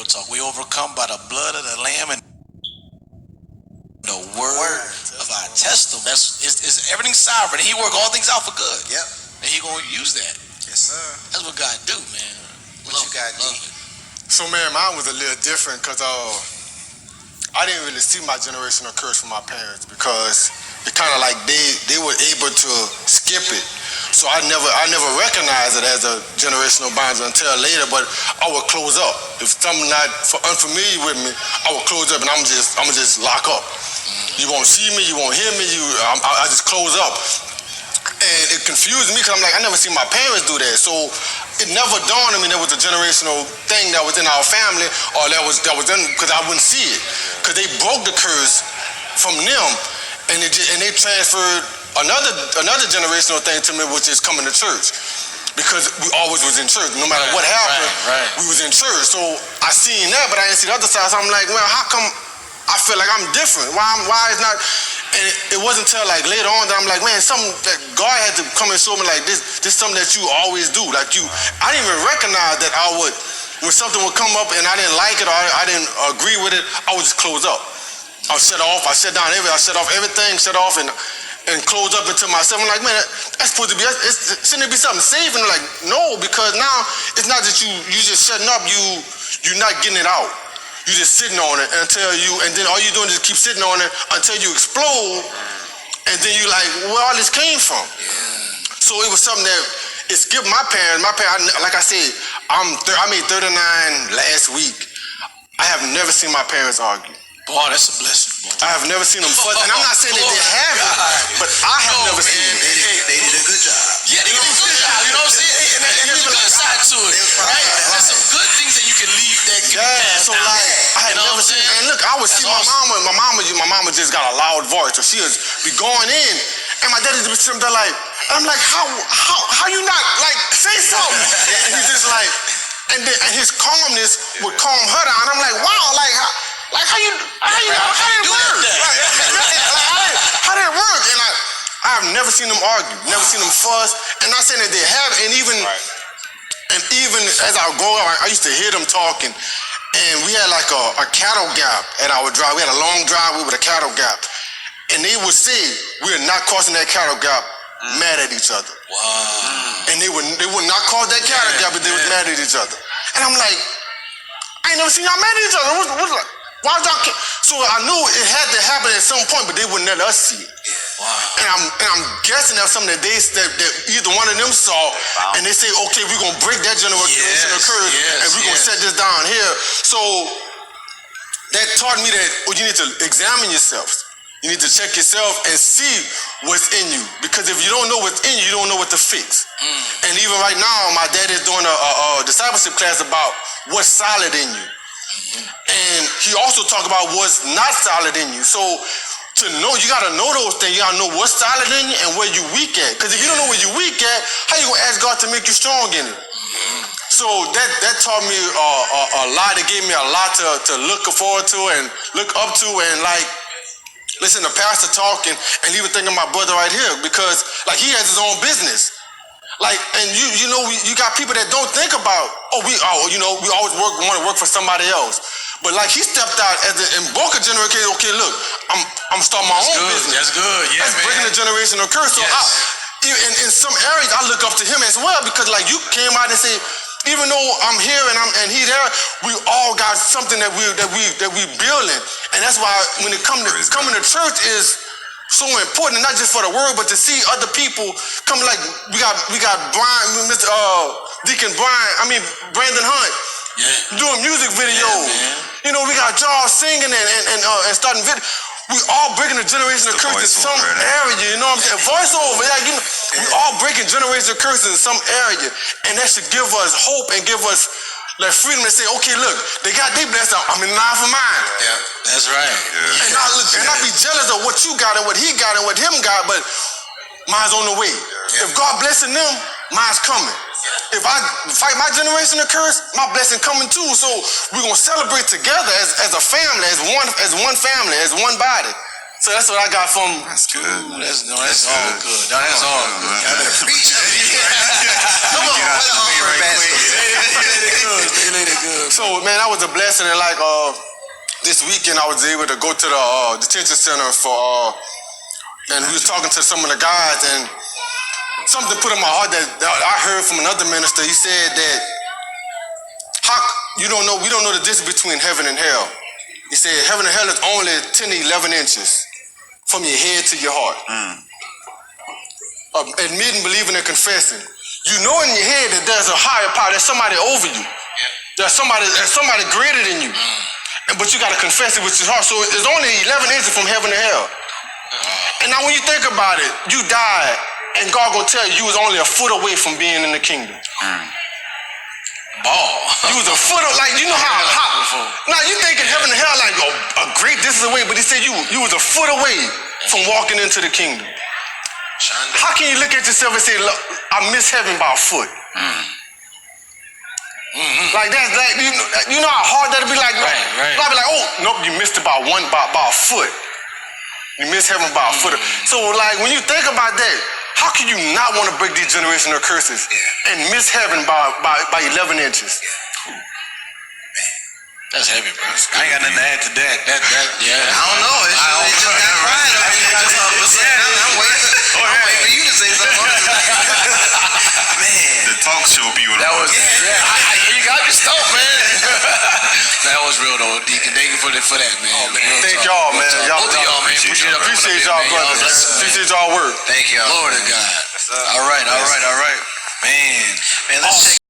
talk. We overcome by the blood of the Lamb and the word of our testimony. It's everything's sovereign. He work all things out for good. Yep. And he gonna use that. Yes, sir. That's what God do, man. What you got, G? So, man, mine was a little different because I didn't really see my generational curse from my parents because it kind of like they were able to skip it. So I never recognized it as a generational bond until later, but I would close up. If something not unfamiliar with me, I would close up and I'm just lock up. You won't see me, you won't hear me, I just close up. And it confused me because I'm like, I never seen my parents do that. So it never dawned on me there was a generational thing that was in our family or that was in, because I wouldn't see it. Because they broke the curse from them and they transferred another generational thing to me, which is coming to church. Because we always was in church. No matter what happened, we was in church. So I seen that, but I didn't see the other side. So I'm like, well, how come I feel like I'm different? Why is not? And it wasn't until like later on that I'm like, man, something that God had to come and show me like this something that you always do. Like I didn't even recognize that when something would come up and I didn't like it or I didn't agree with it, I would just close up. I would shut off, I shut off everything, shut off and close up into myself. I'm like, man, that's supposed to be, shouldn't it be something safe? And I'm like, no, because now it's not that you just shutting up, you're not getting it out. You just sitting on it and then all you're doing is keep sitting on it until you explode, and then you like, where all this came from? So it was something that it skipped my parents. My parents, like I said, I made 39 last week. I have never seen my parents argue. Boy, that's a blessing. I have never seen them fuss, and I'm not saying that they haven't, but I have never seen them. They did a good job. Yeah, they did a good job. You know what I'm saying? And there's a good side to it, right? There's some good things that you can leave that can be passed so down. like I had never seen. And look, I would see my mama just got a loud voice, so she would be going in, and my daddy would be sitting there like, I'm like, how you not like say something? And he's just like, and his calmness would calm her down. I'm like, wow, like how did it work? How did it work? And I've never seen them argue, never seen them fuss, and not saying that they have, and even as I grow up, I used to hear them talking, and we had like a cattle gap at our drive. We had a long driveway with a cattle gap, and they would say we're not crossing that cattle gap mad at each other. Wow. And they would not cross that cattle gap, but they were mad at each other. And I'm like, I ain't never seen y'all mad at each other. Why y'all? So I knew it had to happen at some point, but they wouldn't let us see it. Wow. And I'm guessing that's something that either one of them saw, and they say, okay, we're gonna break that generational curse, and we're gonna set this down here. So that taught me that you need to examine yourself. You need to check yourself and see what's in you, because if you don't know what's in you, you don't know what to fix. And even right now, my dad is doing a discipleship class about what's solid in you. And he also talked about what's not solid in you. So to know, you gotta know those things. You gotta know what's solid in you and where you weak at. Because if you don't know where you weak at, how you gonna ask God to make you strong in it? So that taught me a lot. It gave me a lot to look forward to and look up to, and like listen to Pastor talking and even thinking of my brother right here, because like he has his own business. Like, and you know, you got people that don't think about, we always want to work for somebody else. But like he stepped out and broke a generation. Okay, look, I'm starting my own business. That's good. Yeah, that's breaking the generational curse. So in some areas, I look up to him as well, because like you came out and said, even though I'm here and he there, we all got something that we building, and that's why when it coming to church is so important, not just for the word, but to see other people come. Like we got Brian, Mr. Deacon Brandon Hunt, doing music videos. You know, we got Charles singing and starting video. We all breaking the generational curse in some area. You know what I'm saying? Voiceover, we all breaking generational curses in some area, and that should give us hope and give us like freedom to say, okay, look, they blessed out. I'm in line for mine. Yeah, that's right. And not be jealous of what you got and what he got and what him got, but mine's on the way. If God blessing them, mine's coming. If I fight my generation of curse, my blessing coming too. So we're gonna celebrate together as a family, as one family, as one body. So that's what I got from. That's good. That's all good. That's all good. Come on, They laid it good. So, man, that was a blessing. And like this weekend, I was able to go to the detention center and we was talking to some of the guys, and something put in my heart that I heard from another minister. He said that we don't know the distance between heaven and hell. He said heaven and hell is only 10 to 11 inches from your head to your heart. Admitting, believing, and confessing. You know in your head that there's a higher power, there's somebody over you. There's somebody greater than you. But you got to confess it with your heart. So it's only 11 inches from heaven to hell. And now when you think about it, you died, and God gonna tell you was only a foot away from being in the kingdom. Ball. You was a foot of, like, you know how now you think in heaven and hell like a great distance away, but he said you was a foot away from walking into the kingdom. How can you look at yourself and say, look, I miss heaven by a foot? Like that's like you know how hard that'd be. Like right. I'd be like, oh nope, you missed it by a foot. You missed heaven by a foot. So like when you think about that, how can you not want to break these generational curses and miss heaven by 11 inches? That's heavy, bro. I ain't got nothing to add to that. That yeah. I don't know. It just got quiet over here. I'm waiting for you to say something. Man, the talk show people. That was you got me stumped, man. That was real though, Deacon. Thank you for that, man. Oh, man. Thank y'all, man. Both of y'all, man. Appreciate y'all, brothers. Appreciate y'all work. Thank y'all. Lord of God. All right. Man, let's check.